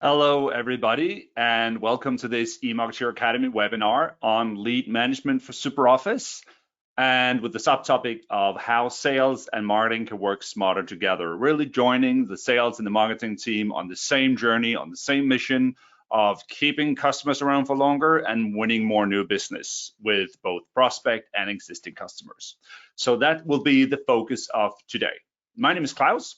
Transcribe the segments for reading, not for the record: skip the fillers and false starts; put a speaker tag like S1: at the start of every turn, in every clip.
S1: Hello, everybody, and welcome to this Emarketeer Academy webinar on lead management for SuperOffice, and with the subtopic of how sales and marketing can work smarter together. Really joining the sales and the marketing team on the same journey, on the same mission of keeping customers around for longer and winning more new business with both prospect and existing customers. So that will be the focus of today. My name is Klaus.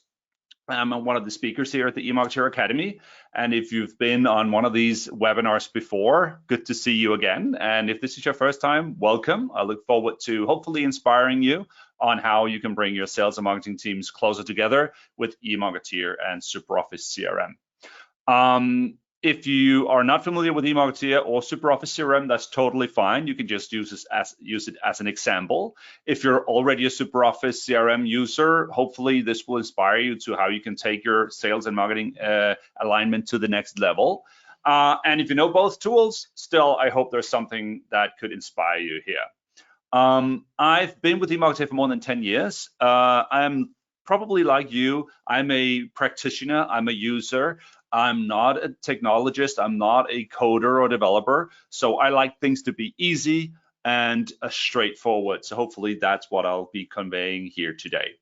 S1: I'm one of the speakers here at the Emarketeer Academy. And if you've been on one of these webinars before, good to see you again. And if this is your first time, welcome. I look forward to hopefully inspiring you on how you can bring your sales and marketing teams closer together with Emarketeer and SuperOffice CRM. If you are not familiar with Emarketeer or SuperOffice CRM, that's totally fine. You can just use it as an example. If you're already a SuperOffice CRM user, hopefully this will inspire you to how you can take your sales and marketing alignment to the next level. And if you know both tools, still, I hope there's something that could inspire you here. I've been with Emarketeer for more than 10 years. I'm probably like you. I'm a practitioner. I'm a user. I'm not a technologist, I'm not a coder or developer, so I like things to be easy and straightforward. So hopefully that's what I'll be conveying here today.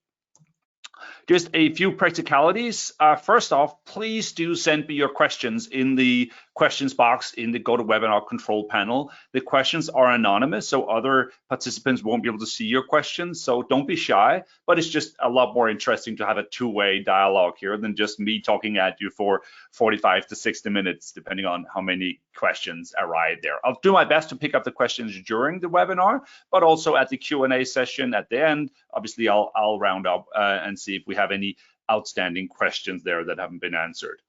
S1: Just a few practicalities. First off, please do send me your questions in the questions box in the GoToWebinar control panel. The questions are anonymous, so other participants won't be able to see your questions, so don't be shy, but it's just a lot more interesting to have a two-way dialogue here than just me talking at you for 45 to 60 minutes, depending on how many questions arrive there. I'll do my best to pick up the questions during the webinar, but also at the Q&A session at the end. Obviously, I'll round up and see if we have any outstanding questions there that haven't been answered.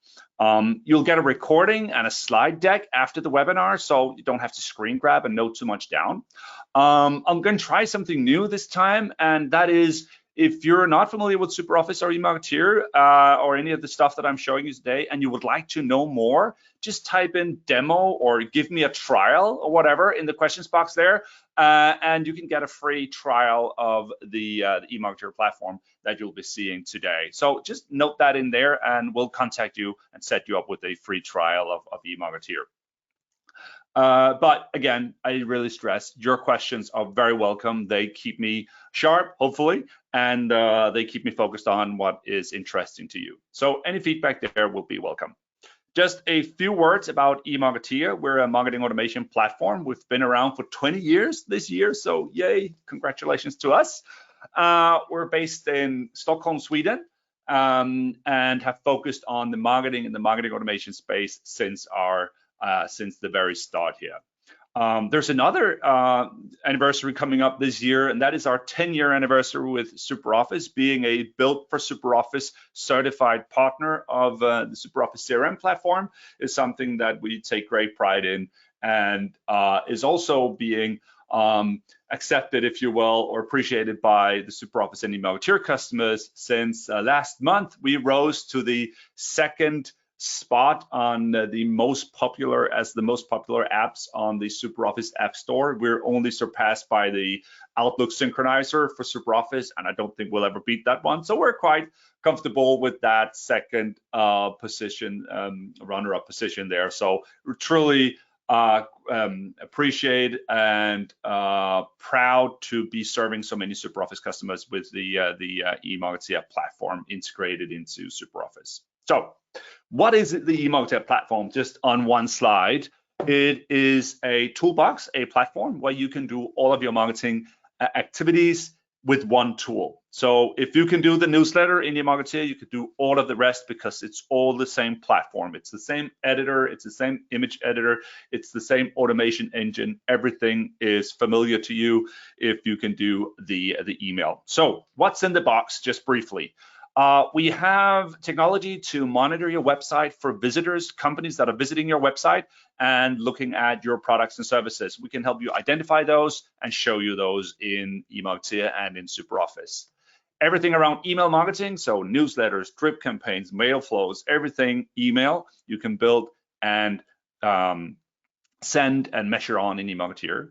S1: You'll get a recording and a slide deck after the webinar, so you don't have to screen grab and note too much down. I'm going to try something new this time, and that is, if you're not familiar with SuperOffice or Emarketeer or any of the stuff that I'm showing you today, and you would like to know more, just type in demo or give me a trial or whatever in the questions box there, and you can get a free trial of the Emarketeer platform that you'll be seeing today. So just note that in there, and we'll contact you and set you up with a free trial of Emarketeer. But again, I really stress your questions are very welcome. They keep me sharp, hopefully, and they keep me focused on what is interesting to you. So any feedback there will be welcome. Just a few words about Emarketeer. We're a marketing automation platform. We've been around for 20 years this year, so yay, congratulations to us. We're based in Stockholm, Sweden, and have focused on the marketing and the marketing automation space since the very start here. There's another anniversary coming up this year, and that is our 10-year anniversary with SuperOffice, being a built for SuperOffice certified partner of the SuperOffice CRM platform is something that we take great pride in, and is also being accepted, if you will, or appreciated by the SuperOffice and Emarketeer customers. Since last month, we rose to the second spot on the most popular apps on the SuperOffice App Store. We're only surpassed by the Outlook Synchronizer for SuperOffice, and I don't think we'll ever beat that one. So we're quite comfortable with that second position, runner-up position there. So we're truly appreciate and proud to be serving so many SuperOffice customers with the Emarketeer platform integrated into SuperOffice. So what is the Emarketeer platform? Just on one slide, it is a toolbox, a platform where you can do all of your marketing activities with one tool. So if you can do the newsletter in Emarketeer, you could do all of the rest because it's all the same platform. It's the same editor, it's the same image editor, it's the same automation engine. Everything is familiar to you if you can do the email. So what's in the box, just briefly? We have technology to monitor your website for visitors, companies that are visiting your website and looking at your products and services. We can help you identify those and show you those in Emarketeer and in SuperOffice. Everything around email marketing, so newsletters, drip campaigns, mail flows, everything email, you can build and send and measure on in Emarketeer.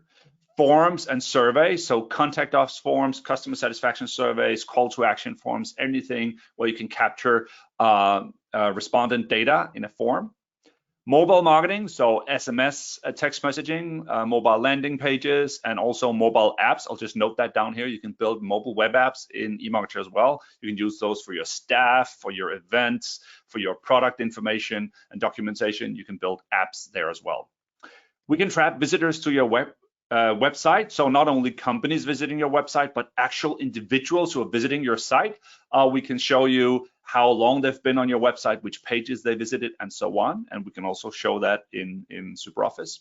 S1: Forms and surveys, so contact us forms, customer satisfaction surveys, call to action forms, anything where you can capture respondent data in a form. Mobile marketing, so SMS, text messaging, mobile landing pages, and also mobile apps. I'll just note that down here. You can build mobile web apps in Emarketeer as well. You can use those for your staff, for your events, for your product information and documentation. You can build apps there as well. We can trap visitors to your website. So not only companies visiting your website, but actual individuals who are visiting your site. We can show you how long they've been on your website, which pages they visited, and so on. And we can also show that in SuperOffice.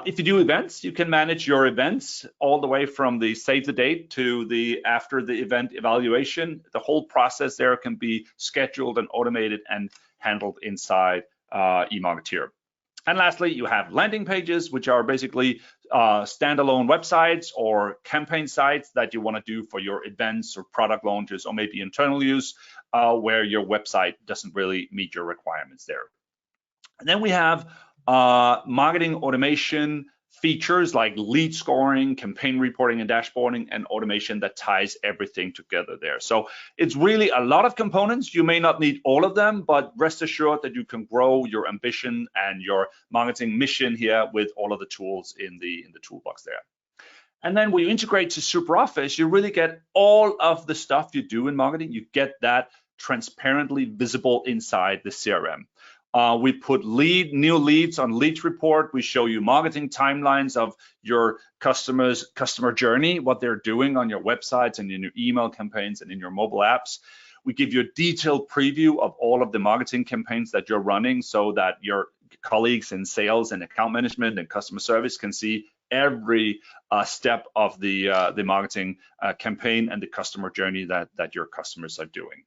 S1: If you do events, you can manage your events all the way from the save the date to the after the event evaluation. The whole process there can be scheduled and automated and handled inside Emarketeer. And lastly, you have landing pages, which are basically standalone websites or campaign sites that you want to do for your events or product launches or maybe internal use, where your website doesn't really meet your requirements there. And then we have marketing automation features like lead scoring, campaign reporting and dashboarding, and automation that ties everything together there. So it's really a lot of components. You may not need all of them, but rest assured that you can grow your ambition and your marketing mission here with all of the tools in the toolbox there. And then when you integrate to SuperOffice, you really get all of the stuff you do in marketing. You get that transparently visible inside the CRM. We put new leads on leads report. We show you marketing timelines of your customer journey, what they're doing on your websites and in your email campaigns and in your mobile apps. We give you a detailed preview of all of the marketing campaigns that you're running so that your colleagues in sales and account management and customer service can see every step of the marketing campaign and the customer journey that your customers are doing.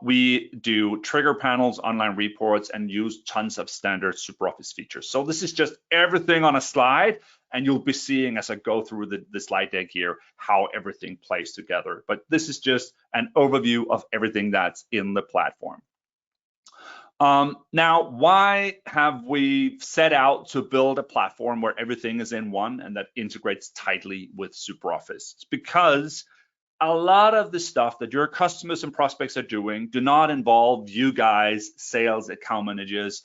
S1: We do trigger panels, online reports, and use tons of standard SuperOffice features. So this is just everything on a slide, and you'll be seeing as I go through the slide deck here how everything plays together. But this is just an overview of everything that's in the platform. Now, why have we set out to build a platform where everything is in one and that integrates tightly with SuperOffice? It's because a lot of the stuff that your customers and prospects are doing do not involve you guys, sales, account managers,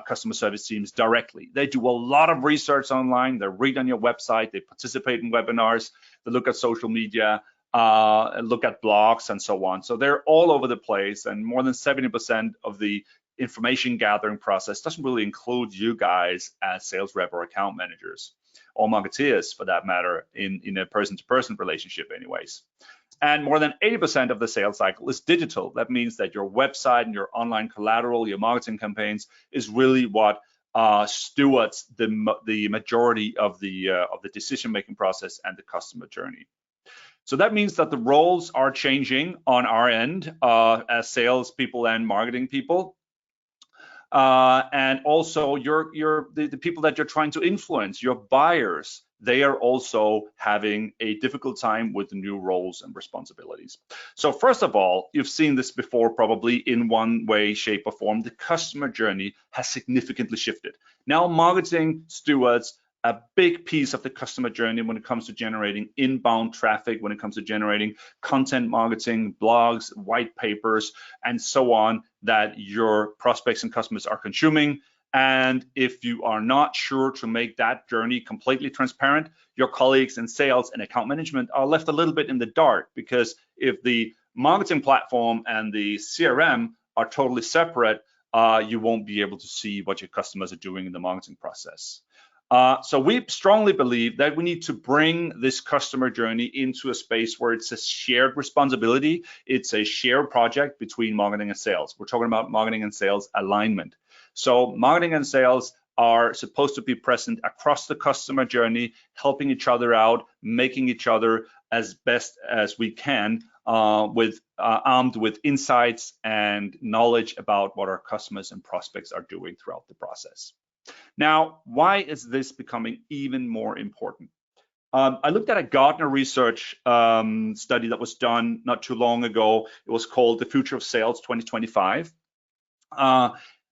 S1: customer service teams directly. They do a lot of research online. They read on your website. They participate in webinars. They look at social media, look at blogs, and so on. So they're all over the place, and more than 70% of the information gathering process doesn't really include you guys as sales rep or account managers, or marketeers for that matter, in a person-to-person relationship anyways. And more than 80% of the sales cycle is digital. That means that your website and your online collateral, your marketing campaigns is really what stewards the majority of the decision-making process and the customer journey. So that means that the roles are changing on our end as sales people and marketing people. And also the people that you're trying to influence, your buyers, they are also having a difficult time with the new roles and responsibilities. So first of all, you've seen this before probably in one way, shape, or form. The customer journey has significantly shifted. Now marketing stewards a big piece of the customer journey when it comes to generating inbound traffic, when it comes to generating content marketing, blogs, white papers, and so on that your prospects and customers are consuming. And if you are not sure to make that journey completely transparent, your colleagues in sales and account management are left a little bit in the dark, because if the marketing platform and the CRM are totally separate, you won't be able to see what your customers are doing in the marketing process. So we strongly believe that we need to bring this customer journey into a space where it's a shared responsibility. It's a shared project between marketing and sales. We're talking about marketing and sales alignment. So marketing and sales are supposed to be present across the customer journey, helping each other out, making each other as best as we can, armed with insights and knowledge about what our customers and prospects are doing throughout the process. Now, why is this becoming even more important? I looked at a Gartner research study that was done not too long ago. It was called The Future of Sales 2025.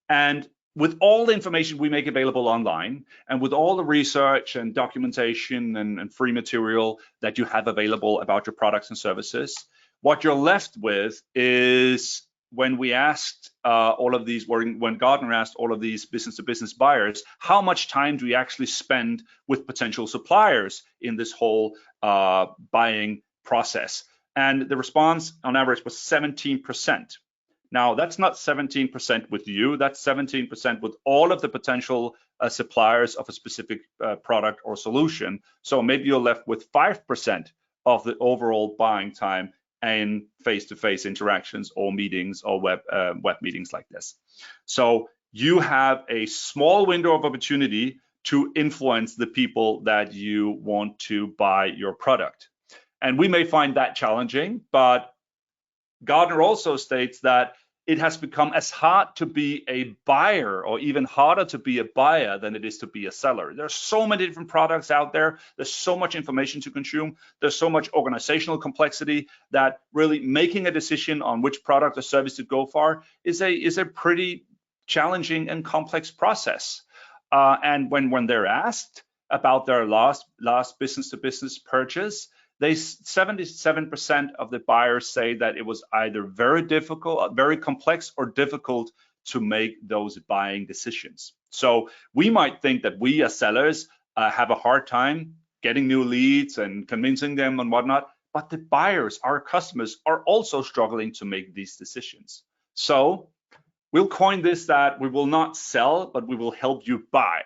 S1: And with all the information we make available online, and with all the research and documentation and free material that you have available about your products and services, what you're left with is when we asked when Gartner asked all of these business-to-business buyers, how much time do we actually spend with potential suppliers in this whole buying process? And the response on average was 17%. Now, that's not 17% with you, that's 17% with all of the potential suppliers of a specific product or solution. So maybe you're left with 5% of the overall buying time in face-to-face interactions or meetings or web meetings like this. So you have a small window of opportunity to influence the people that you want to buy your product. And we may find that challenging, but Gartner also states that it has become as hard to be a buyer or even harder to be a buyer than it is to be a seller. There's so many different products out there. There's so much information to consume. There's so much organizational complexity that really making a decision on which product or service to go for is a pretty challenging and complex process. And when they're asked about their last business-to-business purchase, 77% of the buyers say that it was either very difficult, very complex, or difficult to make those buying decisions. So we might think that we as sellers have a hard time getting new leads and convincing them and whatnot, but the buyers, our customers, are also struggling to make these decisions. So we'll coin this that we will not sell, but we will help you buy.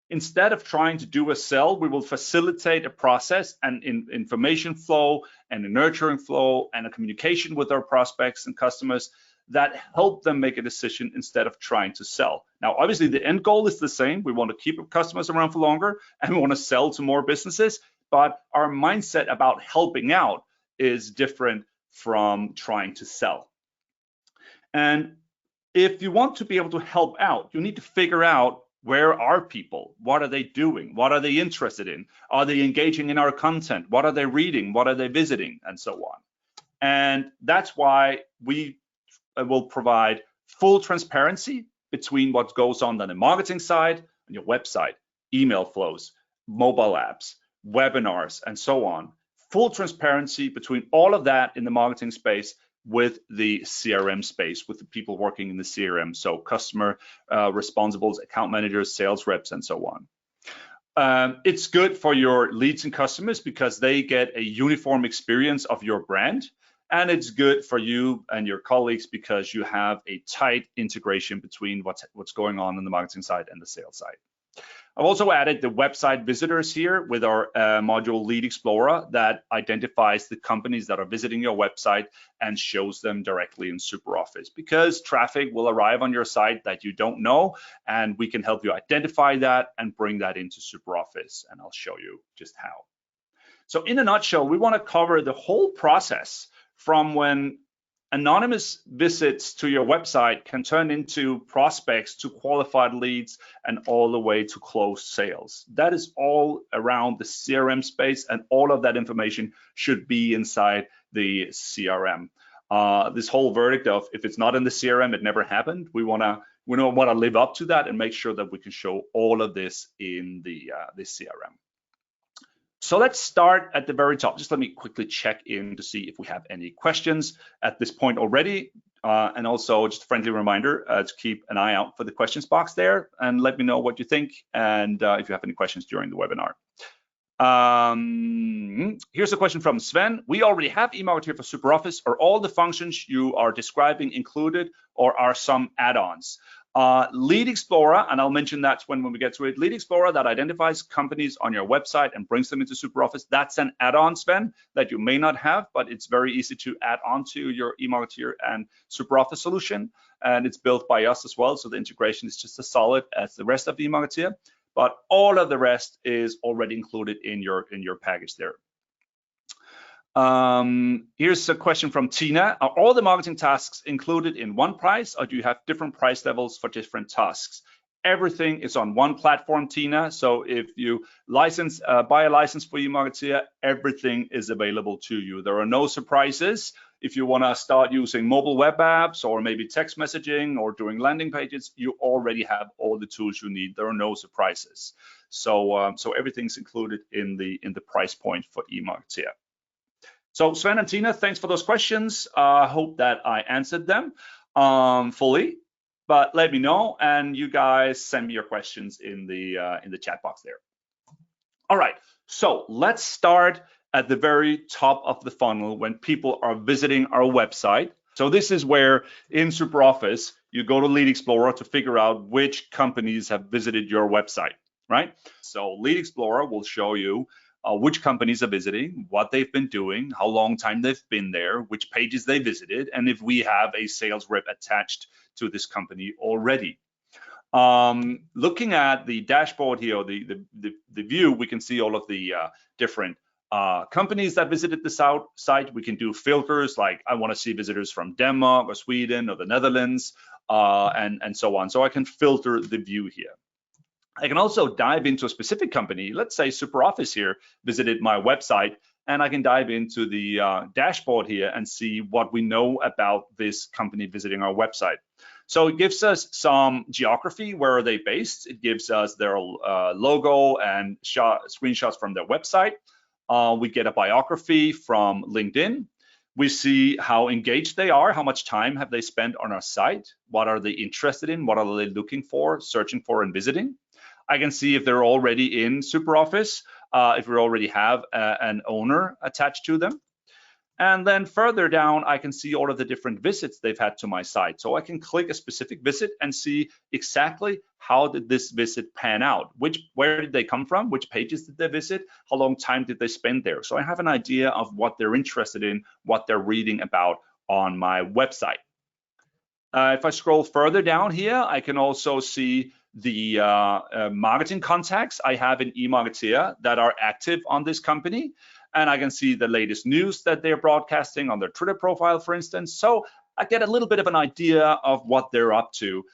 S1: Instead of trying to do a sell, we will facilitate a process and information flow and a nurturing flow and a communication with our prospects and customers that help them make a decision instead of trying to sell. Now, obviously, the end goal is the same. We want to keep our customers around for longer and we want to sell to more businesses, but our mindset about helping out is different from trying to sell. And if you want to be able to help out, you need to figure out, where are people? What are they doing? What are they interested in? Are they engaging in our content? What are they reading? What are they visiting? And so on. And that's why we will provide full transparency between what goes on the marketing side, on your website, email flows, mobile apps, webinars, and so on. Full transparency between all of that in the marketing space with the CRM space, with the people working in the CRM, so customer responsibles, account managers, sales reps, and so on. It's good for your leads and customers because they get a uniform experience of your brand, and it's good for you and your colleagues because you have a tight integration between what's going on the marketing side and the sales side. I've also added the website visitors here with our module Lead Explorer that identifies the companies that are visiting your website and shows them directly in SuperOffice, because traffic will arrive on your site that you don't know, and we can help you identify that and bring that into SuperOffice, and I'll show you just how. So in a nutshell, we want to cover the whole process from when anonymous visits to your website can turn into prospects, to qualified leads, and all the way to closed sales. That is all around the CRM space, and all of that information should be inside the CRM. This whole verdict of if it's not in the CRM, it never happened. We want to live up to that and make sure that we can show all of this in the CRM. So let's start at the very top. Just let me quickly check in to see if we have any questions at this point already. And also just a friendly reminder to keep an eye out for the questions box there and let me know what you think and if you have any questions during the webinar. Here's a question from Sven. We already have Emarketeer for SuperOffice. Are all the functions you are describing included, or are some add-ons? Lead Explorer, and I'll mention that when we get to it. Lead Explorer that identifies companies on your website and brings them into SuperOffice. That's an add-on, Sven, that you may not have, but it's very easy to add on to your Emarketeer and SuperOffice solution. And it's built by us as well, so the integration is just as solid as the rest of Emarketeer. But all of the rest is already included in your package there. Here's a question from Tina. Are all the marketing tasks included in one price, or do you have different price levels for different tasks? Everything is on one platform, Tina. So if you buy a license for Emarketeer, everything is available to you. There are no surprises. If you want to start using mobile web apps or maybe text messaging or doing landing pages, you already have all the tools you need. There are no surprises. So everything's included in the price point for Emarketeer. So Sven and Tina, thanks for those questions. I hope that I answered them fully, but let me know, and you guys send me your questions in the chat box there. All right, so let's start at the very top of the funnel when people are visiting our website. So this is where in SuperOffice, you go to Lead Explorer to figure out which companies have visited your website, right? So Lead Explorer will show you which companies are visiting, what they've been doing, how long time they've been there, which pages they visited, and if we have a sales rep attached to this company already. Looking at the dashboard here, the view, we can see all of the different companies that visited the site. We can do filters like I want to see visitors from Denmark or Sweden or the Netherlands and so on. So I can filter the view here. I can also dive into a specific company. Let's say SuperOffice here visited my website, and I can dive into the dashboard here and see what we know about this company visiting our website. So it gives us some geography. Where are they based? It gives us their logo and screenshots from their website. We get a biography from LinkedIn. We see how engaged they are, how much time have they spent on our site, what are they interested in, what are they looking for, searching for, and visiting. I can see if they're already in SuperOffice, if we already have an owner attached to them. And then further down, I can see all of the different visits they've had to my site. So I can click a specific visit and see exactly how did this visit pan out, where did they come from, which pages did they visit, how long time did they spend there. So I have an idea of what they're interested in, what they're reading about on my website. If I scroll further down here, I can also see the marketing contacts I have in Emarketeer that are active on this company. And I can see the latest news that they're broadcasting on their Twitter profile, for instance. So I get a little bit of an idea of what they're up to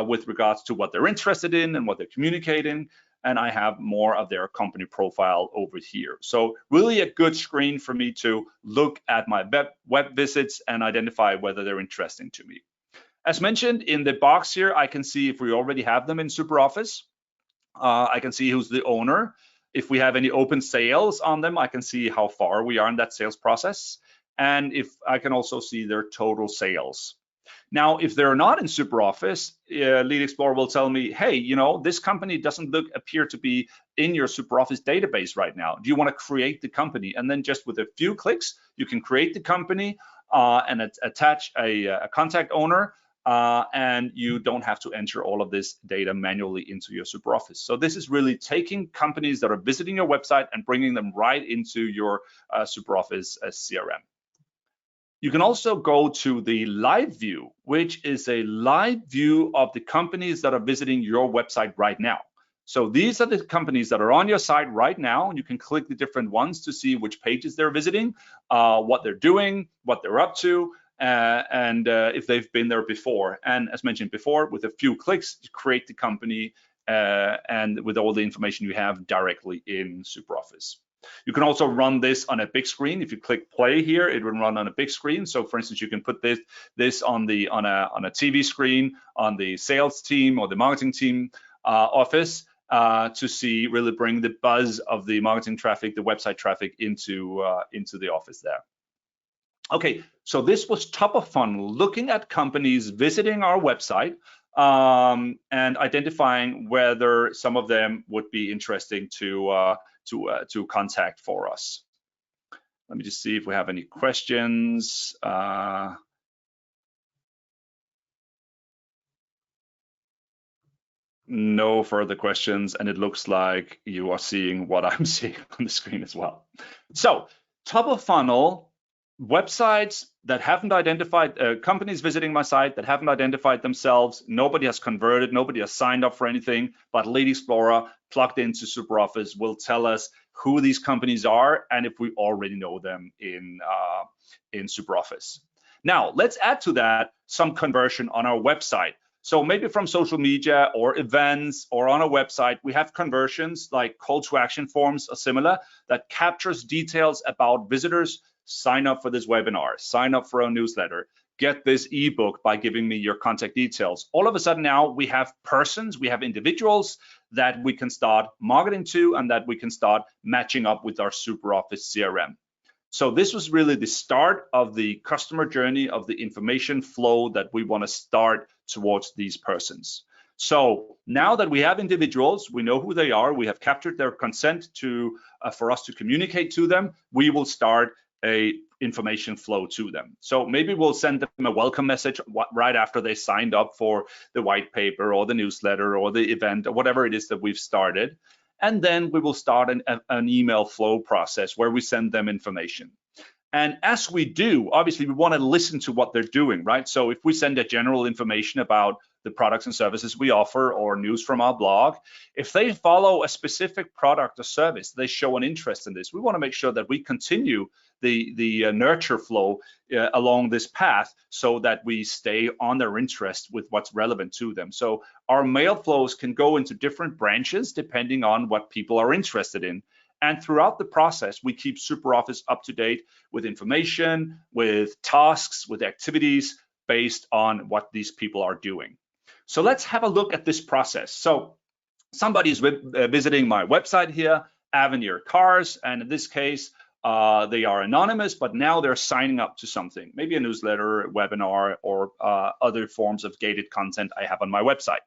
S1: with regards to what they're interested in and what they're communicating. And I have more of their company profile over here. So really a good screen for me to look at my web visits and identify whether they're interesting to me. As mentioned in the box here, I can see if we already have them in SuperOffice. I can see who's the owner. If we have any open sales on them, I can see how far we are in that sales process. And if I can also see their total sales. Now, if they're not in SuperOffice, Lead Explorer will tell me, hey, you know, this company doesn't appear to be in your SuperOffice database right now. Do you want to create the company? And then just with a few clicks, you can create the company and attach a contact owner. And you don't have to enter all of this data manually into your SuperOffice. So this is really taking companies that are visiting your website and bringing them right into your SuperOffice CRM. You can also go to the live view, which is a live view of the companies that are visiting your website right now. So these are the companies that are on your site right now, and you can click the different ones to see which pages they're visiting, what they're doing, what they're up to, and if they've been there before. And as mentioned before, with a few clicks, you create the company and with all the information you have directly in SuperOffice. You can also run this on a big screen. If you click play here, it will run on a big screen. So for instance, you can put this on a TV screen on the sales team or the marketing team office to see, really bring the buzz of the marketing traffic, the website traffic into the office there. Okay, so this was top of funnel, looking at companies visiting our website and identifying whether some of them would be interesting to contact for us. Let me just see if we have any questions. No further questions, and it looks like you are seeing what I'm seeing on the screen as well. So top of funnel, websites that haven't identified, companies visiting my site that haven't identified themselves, nobody has converted, nobody has signed up for anything, but Lead Explorer plugged into SuperOffice will tell us who these companies are and if we already know them in SuperOffice. Now, let's add to that some conversion on our website. So maybe from social media or events or on a website, we have conversions like call to action forms or similar that captures details about visitors. Sign up for this webinar, sign up for our newsletter, get this ebook by giving me your contact details. All of a sudden now we have persons, we have individuals that we can start marketing to and that we can start matching up with our SuperOffice CRM. So this was really the start of the customer journey, of the information flow that we want to start towards these persons. So now that we have individuals, we know who they are, we have captured their consent to for us to communicate to them, we will start a information flow to them. So maybe we'll send them a welcome message right after they signed up for the white paper or the newsletter or the event or whatever it is that we've started. And then we will start an email flow process where we send them information. And as we do, obviously, we want to listen to what they're doing, right? So if we send a general information about the products and services we offer or news from our blog, if they follow a specific product or service, they show an interest in this, we want to make sure that we continue the nurture flow along this path so that we stay on their interest with what's relevant to them. So our mail flows can go into different branches depending on what people are interested in. And throughout the process, we keep SuperOffice up to date with information, with tasks, with activities based on what these people are doing. So let's have a look at this process. So somebody's visiting my website here, Avenir Cars, and in this case, they are anonymous, but now they're signing up to something, maybe a newsletter, a webinar, or other forms of gated content I have on my website.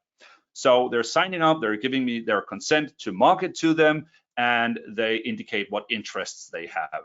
S1: So they're signing up, they're giving me their consent to market to them, and they indicate what interests they have.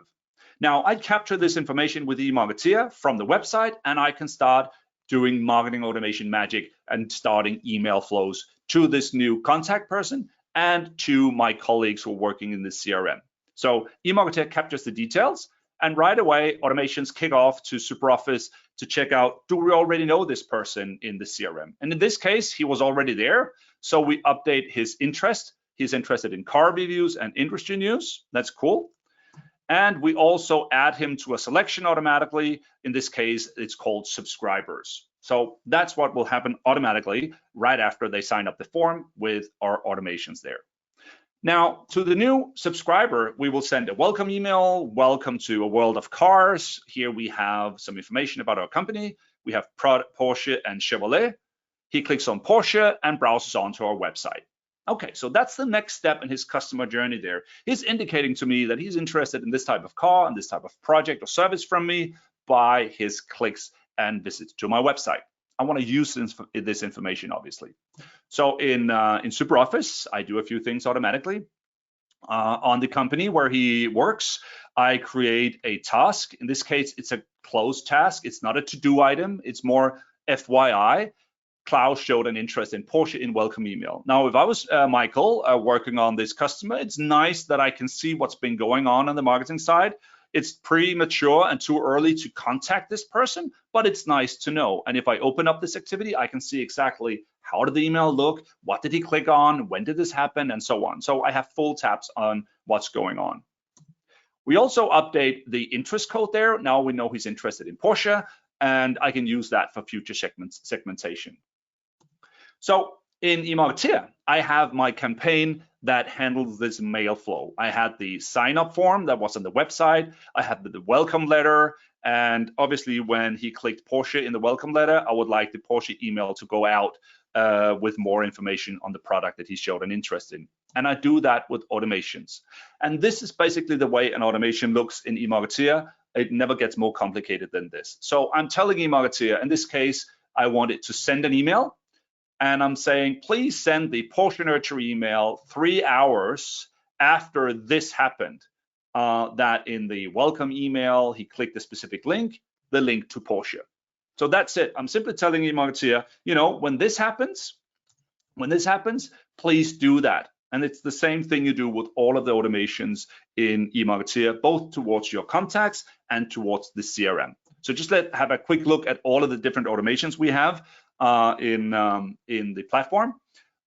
S1: Now, I capture this information with Emarketeer from the website, and I can start doing marketing automation magic and starting email flows to this new contact person and to my colleagues who are working in the CRM. So Emarketeer captures the details, and right away, automations kick off to SuperOffice to check out, do we already know this person in the CRM? And in this case, he was already there. So we update his interest. He's interested in car reviews and industry news. That's cool. And we also add him to a selection automatically. In this case, it's called subscribers. So that's what will happen automatically right after they sign up the form with our automations there. Now, to the new subscriber, we will send a welcome email. Welcome to a world of cars. Here we have some information about our company. We have Porsche and Chevrolet. He clicks on Porsche and browses onto our website. Okay, so that's the next step in his customer journey there. He's indicating to me that he's interested in this type of car and this type of project or service from me by his clicks and visits to my website. I want to use this information, obviously. So in SuperOffice, I do a few things automatically. On the company where he works, I create a task. In this case, it's a closed task. It's not a to-do item. It's more FYI. Klaus showed an interest in Porsche in welcome email. Now, if I was Michael working on this customer, it's nice that I can see what's been going on the marketing side. It's premature and too early to contact this person, but it's nice to know. And if I open up this activity, I can see exactly how did the email look, what did he click on, when did this happen, and so on. So I have full tabs on what's going on. We also update the interest code there. Now we know he's interested in Porsche, and I can use that for future segmentation. So in Emarketeer, I have my campaign that handles this mail flow. I had the sign up form that was on the website. I had the welcome letter. And obviously when he clicked Porsche in the welcome letter, I would like the Porsche email to go out with more information on the product that he showed an interest in. And I do that with automations. And this is basically the way an automation looks in Emarketeer. It never gets more complicated than this. So I'm telling Emarketeer, in this case, I want it to send an email. And I'm saying, please send the Porsche Nurture email 3 hours after this happened. That in the welcome email, he clicked a specific link, the link to Porsche. So that's it. I'm simply telling Emarketeer, you know, when this happens, please do that. And it's the same thing you do with all of the automations in Emarketeer, both towards your contacts and towards the CRM. So just have a quick look at all of the different automations we have in the platform.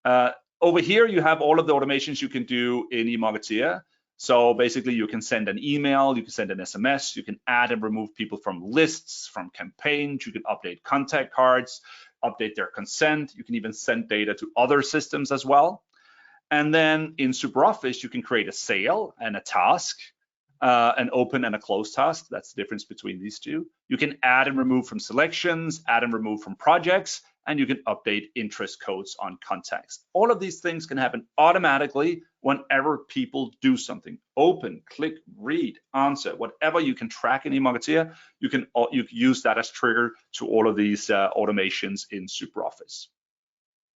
S1: Over here, you have all of the automations you can do in Emarketeer. So basically, you can send an email, you can send an SMS, you can add and remove people from lists, from campaigns, you can update contact cards, update their consent. You can even send data to other systems as well. And then in SuperOffice, you can create a sale and a task, an open and a closed task. That's the difference between these two. You can add and remove from selections, add and remove from projects, and you can update interest codes on contacts. All of these things can happen automatically whenever people do something. Open, click, read, answer, whatever you can track in Emarketeer, you can use that as trigger to all of these automations in SuperOffice.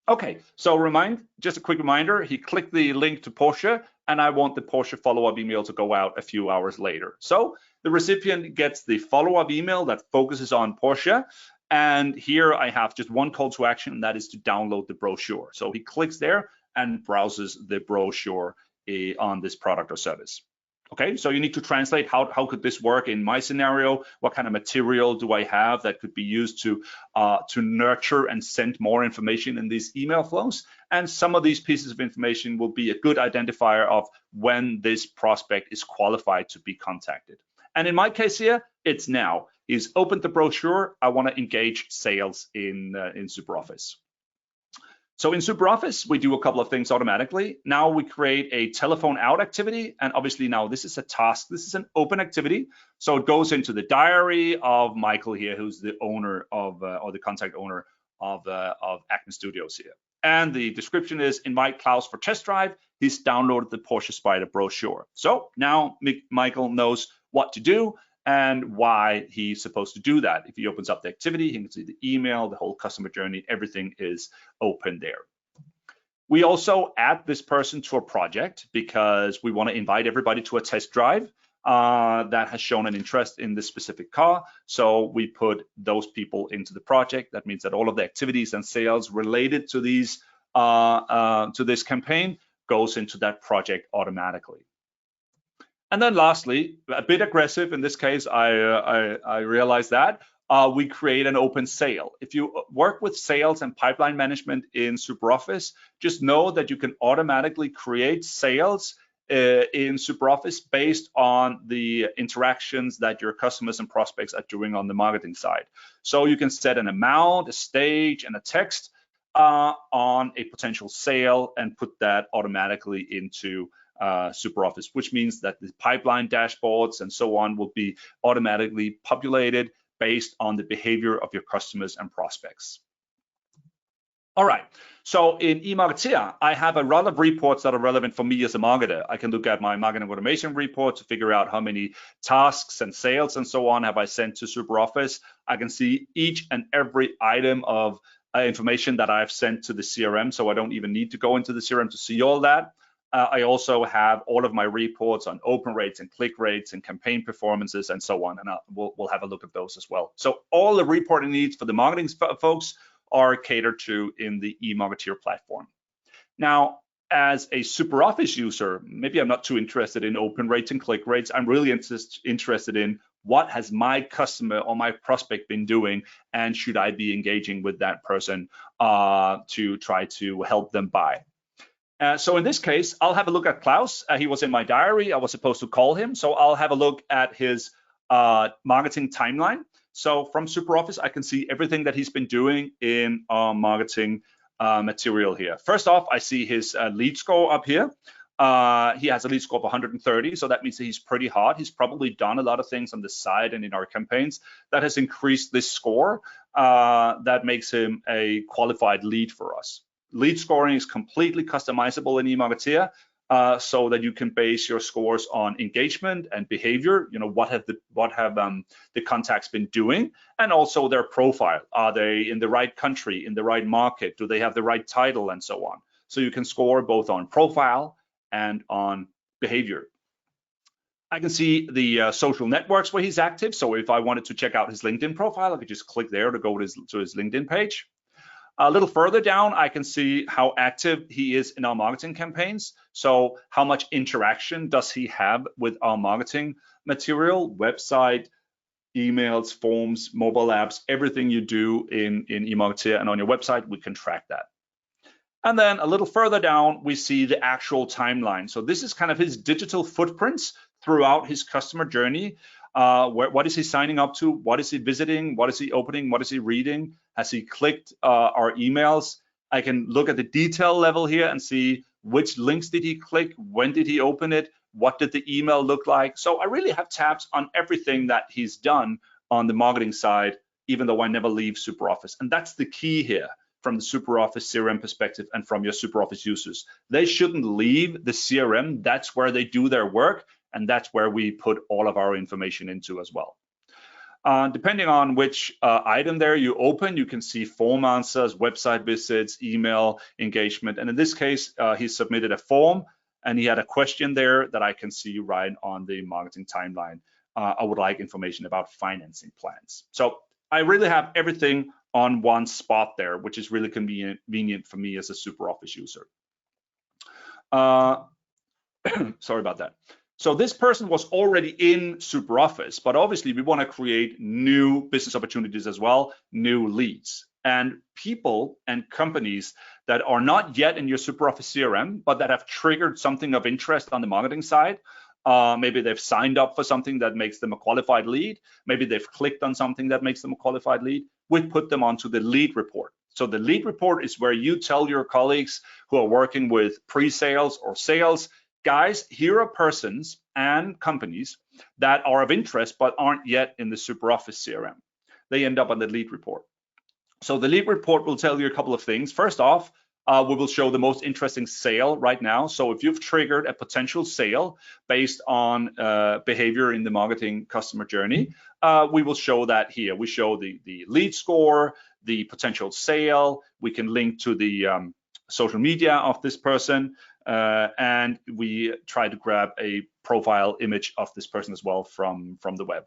S1: Okay, so just a quick reminder, he clicked the link to Porsche, and I want the Porsche follow-up email to go out a few hours later. So the recipient gets the follow-up email that focuses on Porsche, and here I have just one call to action, and that is to download the brochure. So he clicks there and browses the brochure on this product or service. Okay, so you need to translate how could this work in my scenario? What kind of material do I have that could be used to nurture and send more information in these email flows? And some of these pieces of information will be a good identifier of when this prospect is qualified to be contacted. And in my case here, it's now. He's opened the brochure. I want to engage sales in SuperOffice. So in SuperOffice, we do a couple of things automatically. Now we create a telephone out activity, and obviously now this is a task. This is an open activity, so it goes into the diary of Michael here, who's the owner of or the contact owner of Acme Studios here. And the description is invite Klaus for test drive. He's downloaded the Porsche Spider brochure. So now Michael knows what to do and why he's supposed to do that. If he opens up the activity, he can see the email, the whole customer journey, everything is open there. We also add this person to a project because we want to invite everybody to a test drive that has shown an interest in this specific car. So we put those people into the project. That means that all of the activities and sales related to these to this campaign goes into that project automatically. And then lastly, a bit aggressive in this case, I realize that we create an open sale. If you work with sales and pipeline management in SuperOffice, just know that you can automatically create sales in SuperOffice based on the interactions that your customers and prospects are doing on the marketing side. So you can set an amount, a stage, and a text on a potential sale and put that automatically into SuperOffice, which means that the pipeline dashboards and so on will be automatically populated based on the behavior of your customers and prospects. All right, so in Emarketeer, I have a lot of reports that are relevant for me as a marketer. I can look at my marketing automation report to figure out how many tasks and sales and so on have I sent to SuperOffice. I can see each and every item of information that I've sent to the CRM, so I don't even need to go into the CRM to see all that. I also have all of my reports on open rates and click rates and campaign performances and so on, and we'll have a look at those as well. So all the reporting needs for the marketing folks are catered to in the Emarketeer platform. Now, as a SuperOffice user, maybe I'm not too interested in open rates and click rates. I'm really interested in what has my customer or my prospect been doing, and should I be engaging with that person to try to help them buy. So in this case, I'll have a look at Klaus. He was in my diary. I was supposed to call him. So I'll have a look at his marketing timeline. So from SuperOffice, I can see everything that he's been doing in our marketing material here. First off, I see his lead score up here. He has a lead score of 130, so that means that he's pretty hot. He's probably done a lot of things on the side and in our campaigns that has increased this score. That makes him a qualified lead for us. Lead scoring is completely customizable in Emarketeer, so that you can base your scores on engagement and behavior. You know, what have the contacts been doing, and also their profile. Are they in the right country, in the right market? Do they have the right title, and so on? So you can score both on profile and on behavior. I can see the social networks where he's active. So if I wanted to check out his LinkedIn profile, I could just click there to go to his LinkedIn page. A little further down, I can see how active he is in our marketing campaigns. So how much interaction does he have with our marketing material, website, emails, forms, mobile apps, everything you do in Emarketeer and on your website, we can track that. And then a little further down, we see the actual timeline. So this is kind of his digital footprints throughout his customer journey. What is he signing up to? What is he visiting? What is he opening? What is he reading? Has he clicked our emails? I can look at the detail level here and see which links did he click? When did he open it? What did the email look like? So I really have tabs on everything that he's done on the marketing side even though I never leave SuperOffice. And that's the key here from the SuperOffice CRM perspective and from your SuperOffice users. They shouldn't leave the CRM. That's where they do their work, and that's where we put all of our information into as well. Depending on which item there you open, you can see form answers, website visits, email engagement. And in this case, he submitted a form and he had a question there that I can see right on the marketing timeline. I would like information about financing plans. So I really have everything on one spot there, which is really convenient for me as a SuperOffice user. Sorry about that. So this person was already in SuperOffice, but obviously we want to create new business opportunities as well, new leads. And people and companies that are not yet in your SuperOffice CRM, but that have triggered something of interest on the marketing side, maybe they've signed up for something that makes them a qualified lead, maybe they've clicked on something that makes them a qualified lead, we put them onto the lead report. So the lead report is where you tell your colleagues who are working with pre-sales or sales, guys, here are persons and companies that are of interest but aren't yet in the SuperOffice CRM. They end up on the lead report. So the lead report will tell you a couple of things. First off, we will show the most interesting sale right now. So if you've triggered a potential sale based on behavior in the marketing customer journey, we will show that here. We show the lead score, the potential sale. We can link to the social media of this person. And we try to grab a profile image of this person as well from the web.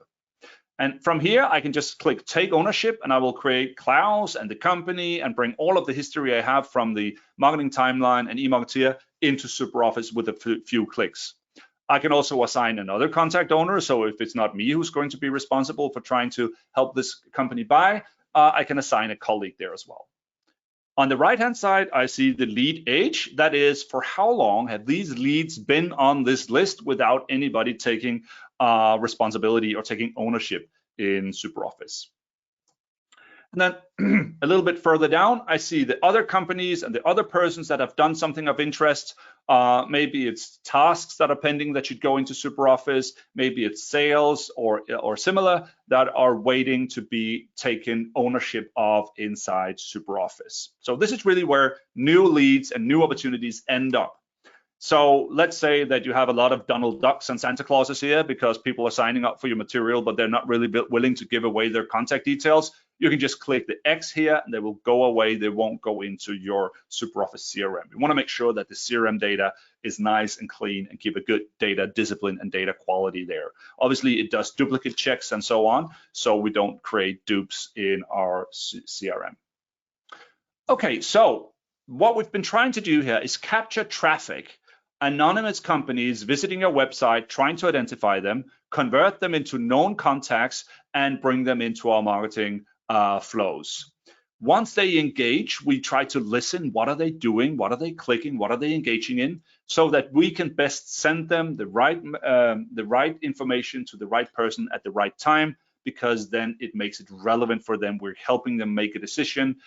S1: And from here, I can just click take ownership and I will create Klaus and the company and bring all of the history I have from the marketing timeline and Emarketeer into SuperOffice with a few clicks. I can also assign another contact owner. So if it's not me who's going to be responsible for trying to help this company buy, I can assign a colleague there as well. On the right-hand side, I see the lead age. That is, for how long have these leads been on this list without anybody taking responsibility or taking ownership in SuperOffice. And then a little bit further down, I see the other companies and the other persons that have done something of interest. Maybe it's tasks that are pending that should go into SuperOffice. Maybe it's sales or similar that are waiting to be taken ownership of inside SuperOffice. So this is really where new leads and new opportunities end up. So let's say that you have a lot of Donald Ducks and Santa Clauses here because people are signing up for your material, but they're not really willing to give away their contact details. You can just click the X here and they will go away. They won't go into your SuperOffice CRM. We want to make sure that the CRM data is nice and clean and keep a good data discipline and data quality there. Obviously, it does duplicate checks and so on, so we don't create dupes in our CRM. Okay, so what we've been trying to do here is capture traffic, anonymous companies visiting your website, trying to identify them, convert them into known contacts, and bring them into our marketing flows. Once they engage, we try to listen. What are they doing? What are they clicking? What are they engaging in? So that we can best send them the right information to the right person at the right time, because then it makes it relevant for them. We're helping them make a decision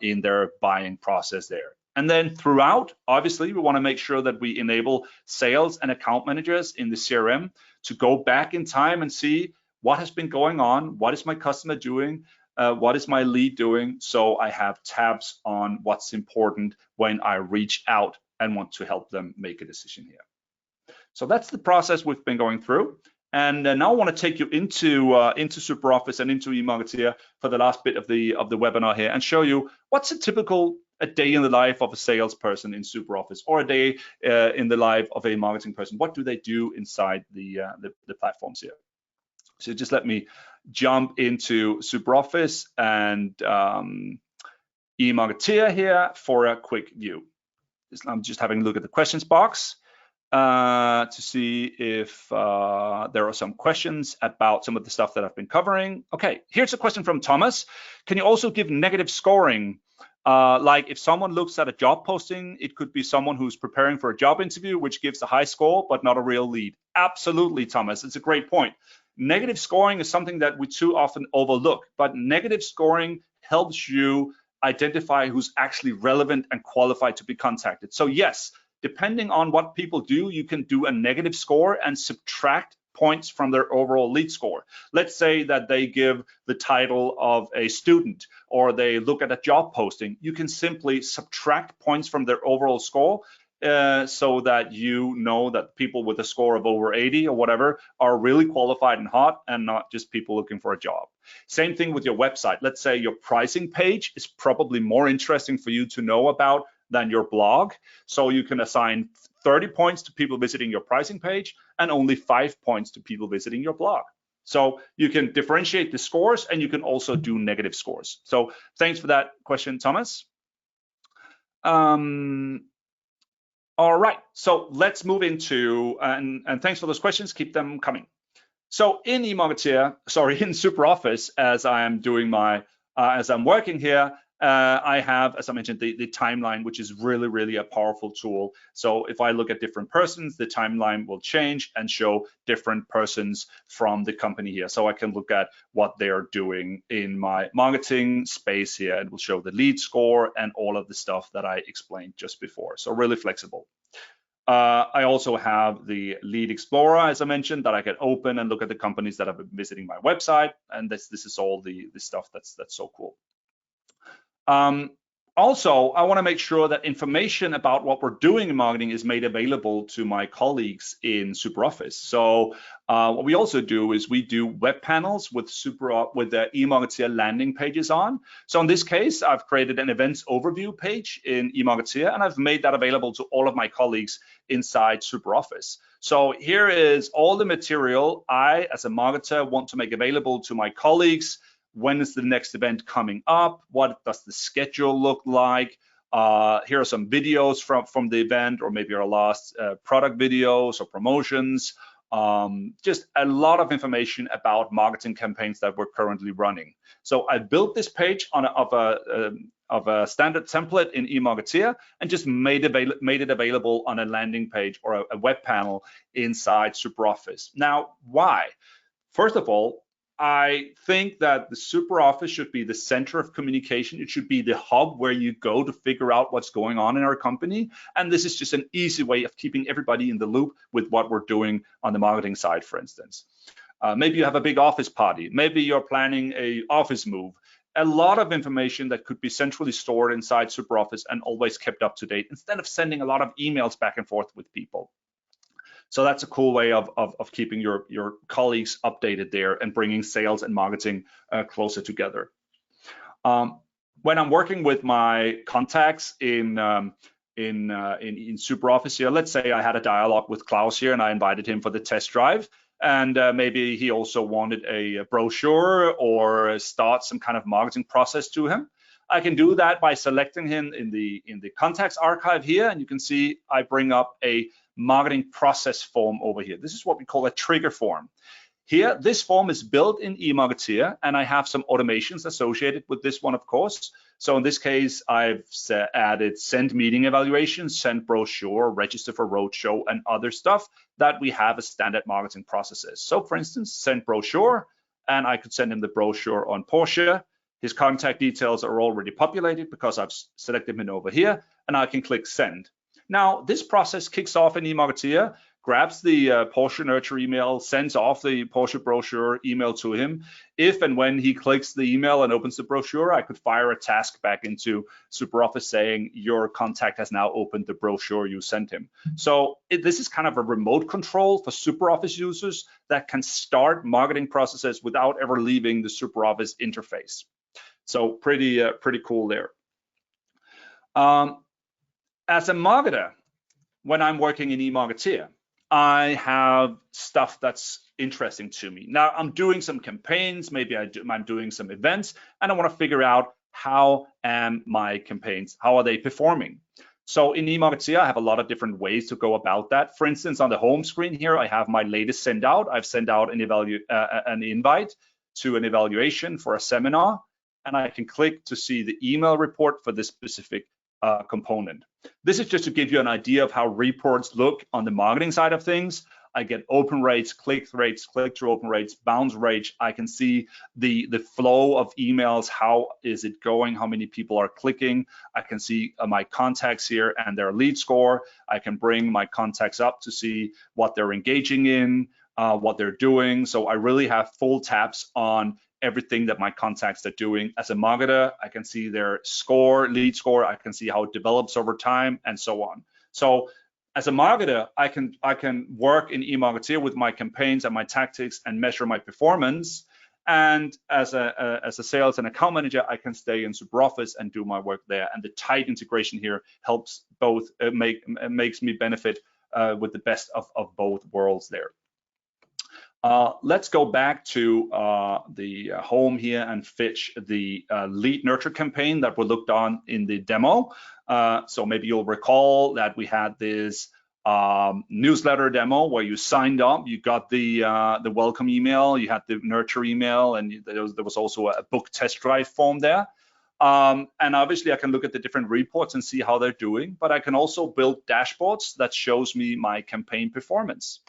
S1: in their buying process there. And then throughout, obviously, we want to make sure that we enable sales and account managers in the CRM to go back in time and see what has been going on, what is my customer doing, what is my lead doing, so I have tabs on what's important when I reach out and want to help them make a decision here. So that's the process we've been going through. And now I want to take you into SuperOffice and into Emarketeer for the last bit of the webinar here and show you what's a day in the life of a salesperson in SuperOffice, or a day in the life of a marketing person. What do they do inside the platforms here? So just let me jump into SuperOffice and Emarketeer here for a quick view. I'm just having a look at the questions box to see if there are some questions about some of the stuff that I've been covering. Okay, here's a question from Thomas. Can you also give negative scoring? Like if someone looks at a job posting, it could be someone who's preparing for a job interview, which gives a high score, but not a real lead. Absolutely, Thomas, it's a great point. Negative scoring is something that we too often overlook, but negative scoring helps you identify who's actually relevant and qualified to be contacted. So yes, depending on what people do, you can do a negative score and subtract points from their overall lead score. Let's say that they give the title of a student, or they look at a job posting. You can simply subtract points from their overall score, so that you know that people with a score of over 80 or whatever are really qualified and hot, and not just people looking for a job. Same thing with your website. Let's say your pricing page is probably more interesting for you to know about than your blog. So you can assign 30 points to people visiting your pricing page and only 5 points to people visiting your blog. So you can differentiate the scores, and you can also do negative scores. So thanks for that question, Thomas. All right, so let's move into, and thanks for those questions, keep them coming. So in Emarketeer, sorry, in SuperOffice, as I am doing my, as I'm working here, I have, as I mentioned, the timeline, which is really, really a powerful tool. So if I look at different persons, the timeline will change and show different persons from the company here. So I can look at what they're doing in my marketing space here, and will show the lead score and all of the stuff that I explained just before. So really flexible. I also have the Lead Explorer, as I mentioned, that I can open and look at the companies that have been visiting my website. And this is all the stuff that's so cool. Also, I want to make sure that information about what we're doing in marketing is made available to my colleagues in SuperOffice. So what we also do is we do web panels with the Emarketeer landing pages on. So in this case, I've created an events overview page in Emarketeer, and I've made that available to all of my colleagues inside SuperOffice. So here is all the material I, as a marketer, want to make available to my colleagues. When is the next event coming up? What does the schedule look like? Here are some videos from the event, or maybe our last product videos or promotions. Just a lot of information about marketing campaigns that we're currently running. So I built this page of a standard template in Emarketeer, and just made it available on a landing page or a web panel inside SuperOffice. Now, why? First of all, I think that the SuperOffice should be the center of communication. It should be the hub where you go to figure out what's going on in our company. And this is just an easy way of keeping everybody in the loop with what we're doing on the marketing side, for instance. Maybe you have a big office party. Maybe you're planning an office move. A lot of information that could be centrally stored inside SuperOffice and always kept up to date, instead of sending a lot of emails back and forth with people. So that's a cool way of keeping your colleagues updated there, and bringing sales and marketing closer together. When I'm working with my contacts in SuperOffice here, let's say I had a dialogue with Klaus here, and I invited him for the test drive, and maybe he also wanted a brochure or start some kind of marketing process to him. I can do that by selecting him in the contacts archive here, and you can see I bring up a marketing process form over here. This is what we call a trigger form. Here, this form is built in Emarketeer, and I have some automations associated with this one, of course. So in this case, I've added send meeting evaluation, send brochure, register for roadshow, and other stuff that we have as standard marketing processes. So for instance, send brochure, and I could send him the brochure on Porsche. His contact details are already populated because I've selected him over here, and I can click send. Now, this process kicks off in Emarketeer, grabs the Porsche nurture email, sends off the Porsche brochure email to him. If and when he clicks the email and opens the brochure, I could fire a task back into SuperOffice saying, your contact has now opened the brochure you sent him. So this is kind of a remote control for SuperOffice users that can start marketing processes without ever leaving the SuperOffice interface. So pretty cool there. As a marketer, when I'm working in Emarketeer, I have stuff that's interesting to me. Now, I'm doing some campaigns, maybe I'm doing some events, and I want to figure out how my campaigns, how are they performing? So in Emarketeer, I have a lot of different ways to go about that. For instance, on the home screen here, I have my latest send out. I've sent out an invite to an evaluation for a seminar, and I can click to see the email report for this specific component. This is just to give you an idea of how reports look on the marketing side of things. I get open rates, click-through open rates, bounce rates. I can see the flow of emails. How is it going? How many people are clicking? I can see my contacts here and their lead score. I can bring my contacts up to see what they're engaging in. what they're doing. So I really have full tabs on everything that my contacts are doing. As a marketer, I can see their score, lead score, I can see how it develops over time, and so on. So as a marketer, I can work in Emarketeer with my campaigns and my tactics and measure my performance. And as a sales and account manager, I can stay in SuperOffice and do my work there. And the tight integration here helps both, makes me benefit with the best of both worlds there. Let's go back to the home here and fetch the lead nurture campaign that we looked on in the demo. So maybe you'll recall that we had this newsletter demo where you signed up, you got the welcome email, you had the nurture email, and there was also a book test drive form there. And obviously I can look at the different reports and see how they're doing, but I can also build dashboards that shows me my campaign performance.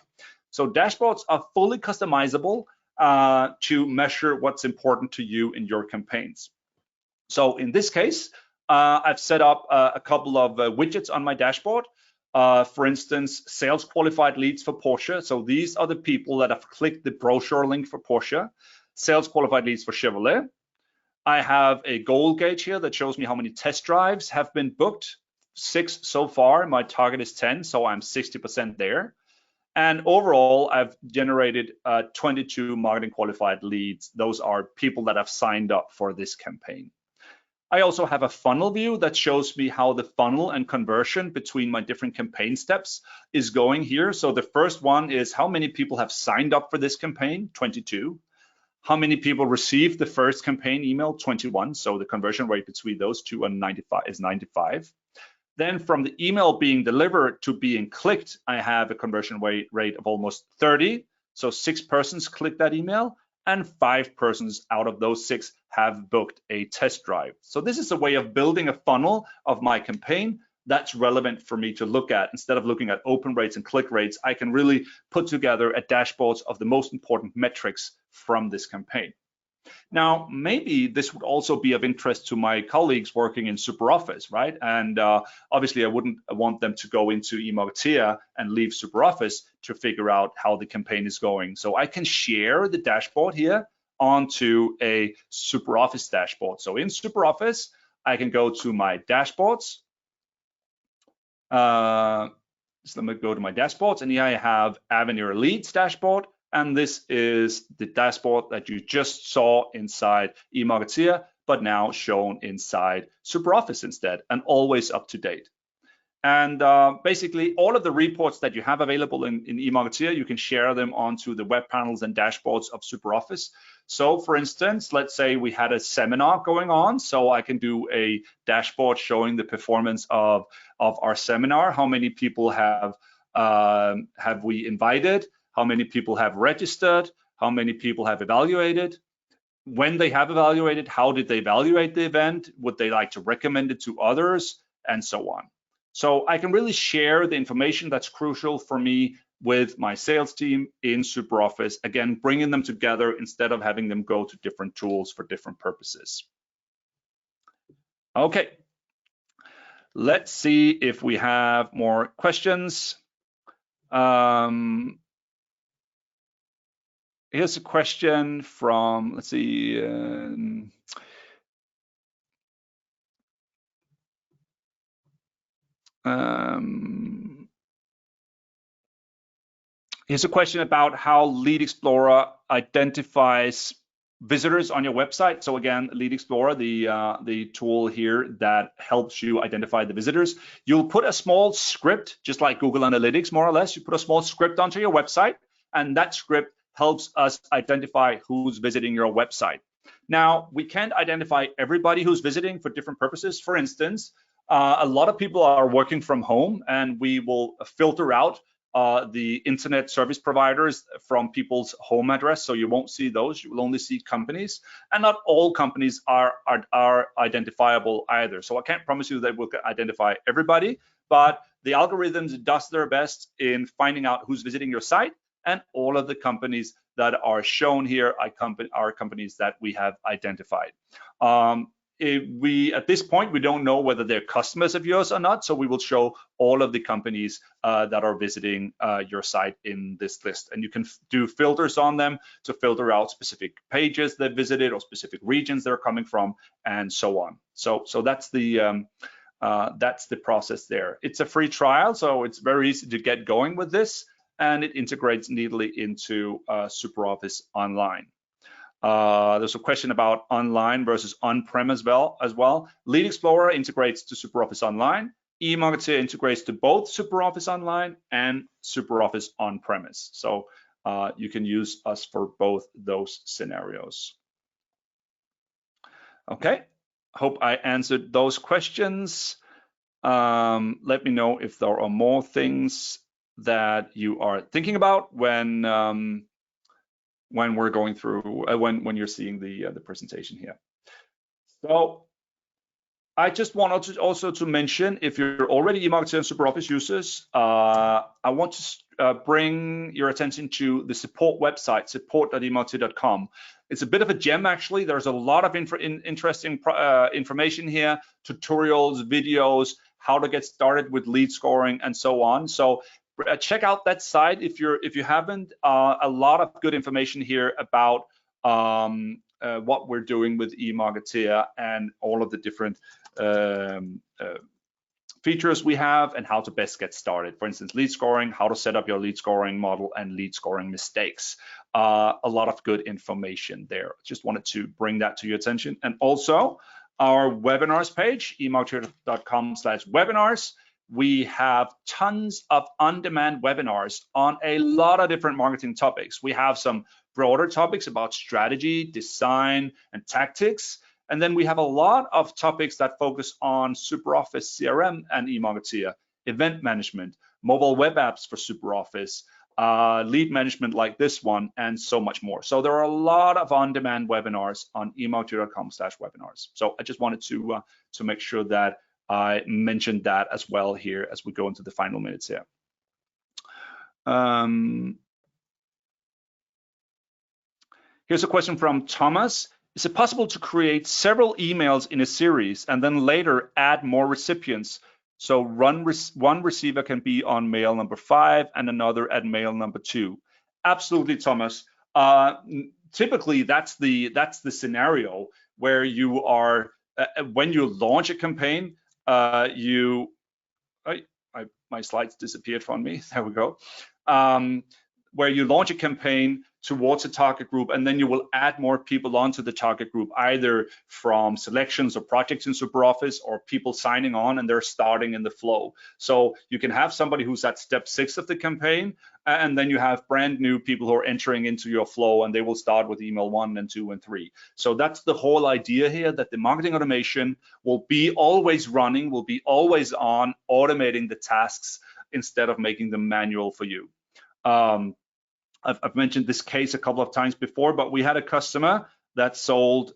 S1: So dashboards are fully customizable to measure what's important to you in your campaigns. So in this case, I've set up a couple of widgets on my dashboard. For instance, sales qualified leads for Porsche. So these are the people that have clicked the brochure link for Porsche. Sales qualified leads for Chevrolet. I have a goal gauge here that shows me how many test drives have been booked. 6 so far. My target is 10, so I'm 60% there. And overall, I've generated 22 marketing qualified leads. Those are people that have signed up for this campaign. I also have a funnel view that shows me how the funnel and conversion between my different campaign steps is going here. So the first one is how many people have signed up for this campaign, 22. How many people received the first campaign email, 21. So the conversion rate between those two and 95 is 95. Then from the email being delivered to being clicked, I have a conversion rate of almost 30. So 6 persons clicked that email, and 5 persons out of those 6 have booked a test drive. So this is a way of building a funnel of my campaign that's relevant for me to look at. Instead of looking at open rates and click rates, I can really put together a dashboard of the most important metrics from this campaign. Now, maybe this would also be of interest to my colleagues working in SuperOffice, right? And obviously, I wouldn't want them to go into Emarketeer and leave SuperOffice to figure out how the campaign is going. So I can share the dashboard here onto a SuperOffice dashboard. So in SuperOffice, I can go to my dashboards. So let me go to my dashboards, and here I have Avenir Leads dashboard. And this is the dashboard that you just saw inside Emarketeer, but now shown inside SuperOffice instead, and always up to date. And basically, all of the reports that you have available in Emarketeer, you can share them onto the web panels and dashboards of SuperOffice. So for instance, let's say we had a seminar going on, so I can do a dashboard showing the performance of our seminar. How many people have we invited? How many people have registered? How many people have evaluated? When they have evaluated, how did they evaluate the event? Would they like to recommend it to others? And so on. So I can really share the information that's crucial for me with my sales team in SuperOffice, again, bringing them together instead of having them go to different tools for different purposes. Okay, let's see if we have more questions. Here's a question from, let's see, here's a question about how Lead Explorer identifies visitors on your website. So again, Lead Explorer, the tool here that helps you identify the visitors. You'll put a small script, just like Google Analytics, more or less. You put a small script onto your website, and that script helps us identify who's visiting your website. Now, we can't identify everybody who's visiting for different purposes. For instance, a lot of people are working from home, and we will filter out the internet service providers from people's home address, so you won't see those. You will only see companies, and not all companies are identifiable either. So I can't promise you that we'll identify everybody, but the algorithms does their best in finding out who's visiting your site, and all of the companies that are shown here are companies that we have identified. we at this point we don't know whether they're customers of yours or not, so we will show all of the companies that are visiting your site in this list, and you can do filters on them to filter out specific pages they visited or specific regions they're coming from, and so on. So that's the process there. It's a free trial, so it's very easy to get going with this, and it integrates neatly into SuperOffice Online. There's a question about online versus on-prem as well. Lead Explorer integrates to SuperOffice Online. Emarketeer integrates to both SuperOffice Online and SuperOffice on-premise. So you can use us for both those scenarios. Okay, hope I answered those questions. Let me know if there are more things that you are thinking about when we're going through when you're seeing the presentation here. So I just wanted to also to mention, if you're already Emarketeer and SuperOffice users, I want to bring your attention to the support website, support.emarketeer.com. It's a bit of a gem, actually. There's a lot of interesting information here, tutorials, videos, how to get started with lead scoring, and so on. So check out that site if you haven't. A lot of good information here about what we're doing with Emarketeer and all of the different features we have and how to best get started. For instance, lead scoring, how to set up your lead scoring model, and lead scoring mistakes. A lot of good information there. Just wanted to bring that to your attention. And also our webinars page, emarketeer.com/webinars. We have tons of on-demand webinars on a lot of different marketing topics. We have some broader topics about strategy, design, and tactics. And then we have a lot of topics that focus on SuperOffice CRM and Emarketeer, event management, mobile web apps for SuperOffice, lead management like this one, and so much more. So there are a lot of on-demand webinars on emarketeer.com/webinars. So I just wanted to make sure that I mentioned that as well here as we go into the final minutes here. Here's a question from Thomas. Is it possible to create several emails in a series and then later add more recipients? So one receiver can be on mail number 5 and another at mail number 2. Absolutely, Thomas. Typically, that's the scenario where you are when you launch a campaign. My slides disappeared from me. There we go. Where you launch a campaign towards a target group, and then you will add more people onto the target group, either from selections or projects in SuperOffice or people signing on and they're starting in the flow. So you can have somebody who's at step 6 of the campaign, and then you have brand new people who are entering into your flow, and they will start with email 1 and 2 and 3. So that's the whole idea here, that the marketing automation will be always running, will be always on, automating the tasks instead of making them manual for you. I've mentioned this case a couple of times before, but we had a customer that sells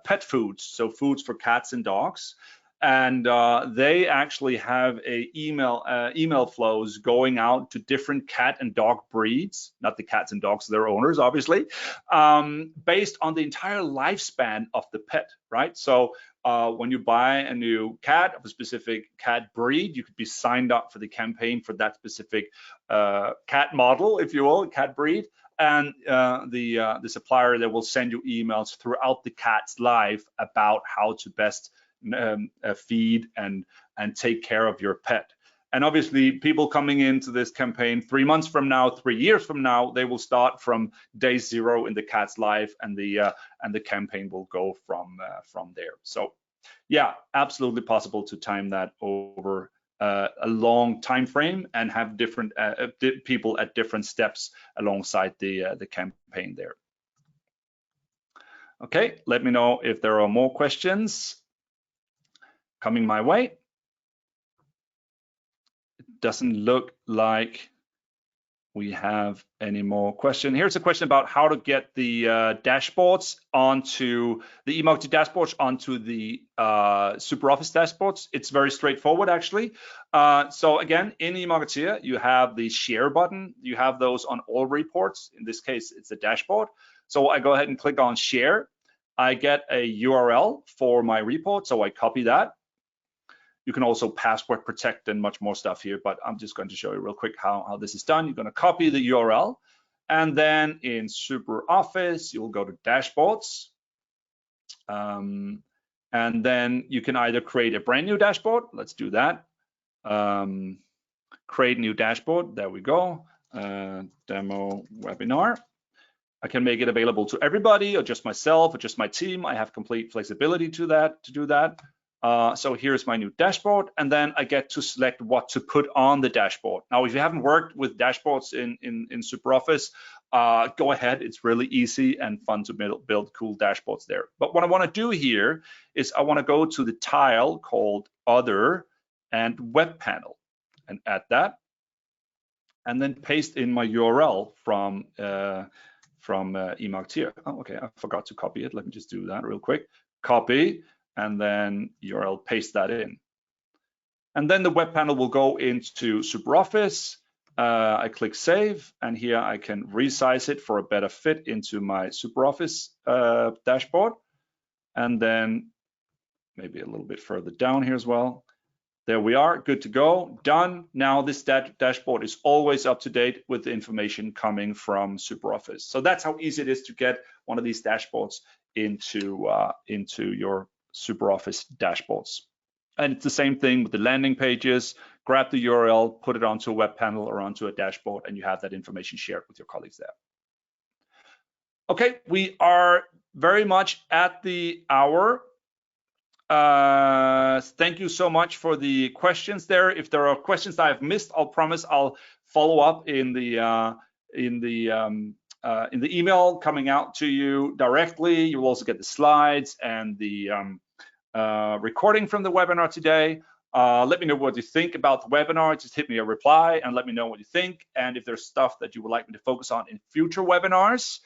S1: pet foods, so foods for cats and dogs, and they actually have email flows going out to different cat and dog breeds, not the cats and dogs, their owners, obviously, based on the entire lifespan of the pet, right? So when you buy a new cat of a specific cat breed, you could be signed up for the campaign for that specific cat model, if you will, cat breed, and the supplier that will send you emails throughout the cat's life about how to best feed and take care of your pet. And obviously, people coming into this campaign 3 months from now, 3 years from now, they will start from day 0 in the cat's life, and the campaign will go from there. So, yeah, absolutely possible to time that over a long time frame and have different people at different steps alongside the campaign there. Okay, let me know if there are more questions coming my way. Doesn't look like we have any more question. Here's a question about how to get the dashboards onto the Emarketeer dashboards onto the SuperOffice dashboards. It's very straightforward, actually. So again, in Emarketeer, you have the share button. You have those on all reports. In this case, it's a dashboard. So I go ahead and click on share. I get a URL for my report, so I copy that. You can also password protect and much more stuff here, but I'm just going to show you real quick how this is done. You're going to copy the URL, and then in SuperOffice, you'll go to dashboards. And then you can either create a brand new dashboard. Let's do that. Create new dashboard. There we go. Demo webinar. I can make it available to everybody, or just myself, or just my team. I have complete flexibility to do that. So here's my new dashboard, and then I get to select what to put on the dashboard. Now, if you haven't worked with dashboards in SuperOffice, go ahead. It's really easy and fun to build cool dashboards there. But what I want to do here is I want to go to the tile called Other and Web Panel and add that, and then paste in my URL from Emarketeer. Oh, okay, I forgot to copy it. Let me just do that real quick. Copy, and then URL, paste that in. And then the web panel will go into SuperOffice. I click Save, and here I can resize it for a better fit into my SuperOffice dashboard. And then maybe a little bit further down here as well. There we are, good to go, done. Now this dashboard is always up to date with the information coming from SuperOffice. So that's how easy it is to get one of these dashboards into your SuperOffice dashboards. And it's the same thing with the landing pages. Grab the URL, put it onto a web panel or onto a dashboard, and you have that information shared with your colleagues there. Okay, we are very much at the hour. Thank you so much for the questions there. If there are questions that I've missed, I'll promise I'll follow up in the email coming out to you directly. You'll also get the slides and the recording from the webinar today. Let me know what you think about the webinar. Just hit me a reply and let me know what you think. And if there's stuff that you would like me to focus on in future webinars,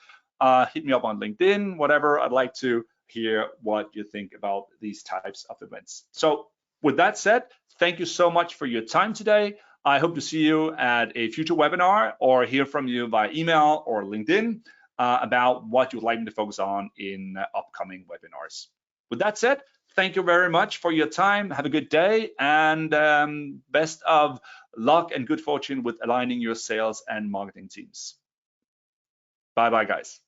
S1: hit me up on LinkedIn, whatever. I'd like to hear what you think about these types of events. So with that said, thank you so much for your time today. I hope to see you at a future webinar or hear from you via email or LinkedIn about what you'd like me to focus on in upcoming webinars. With that said, thank you very much for your time. Have a good day, and best of luck and good fortune with aligning your sales and marketing teams. Bye-bye, guys.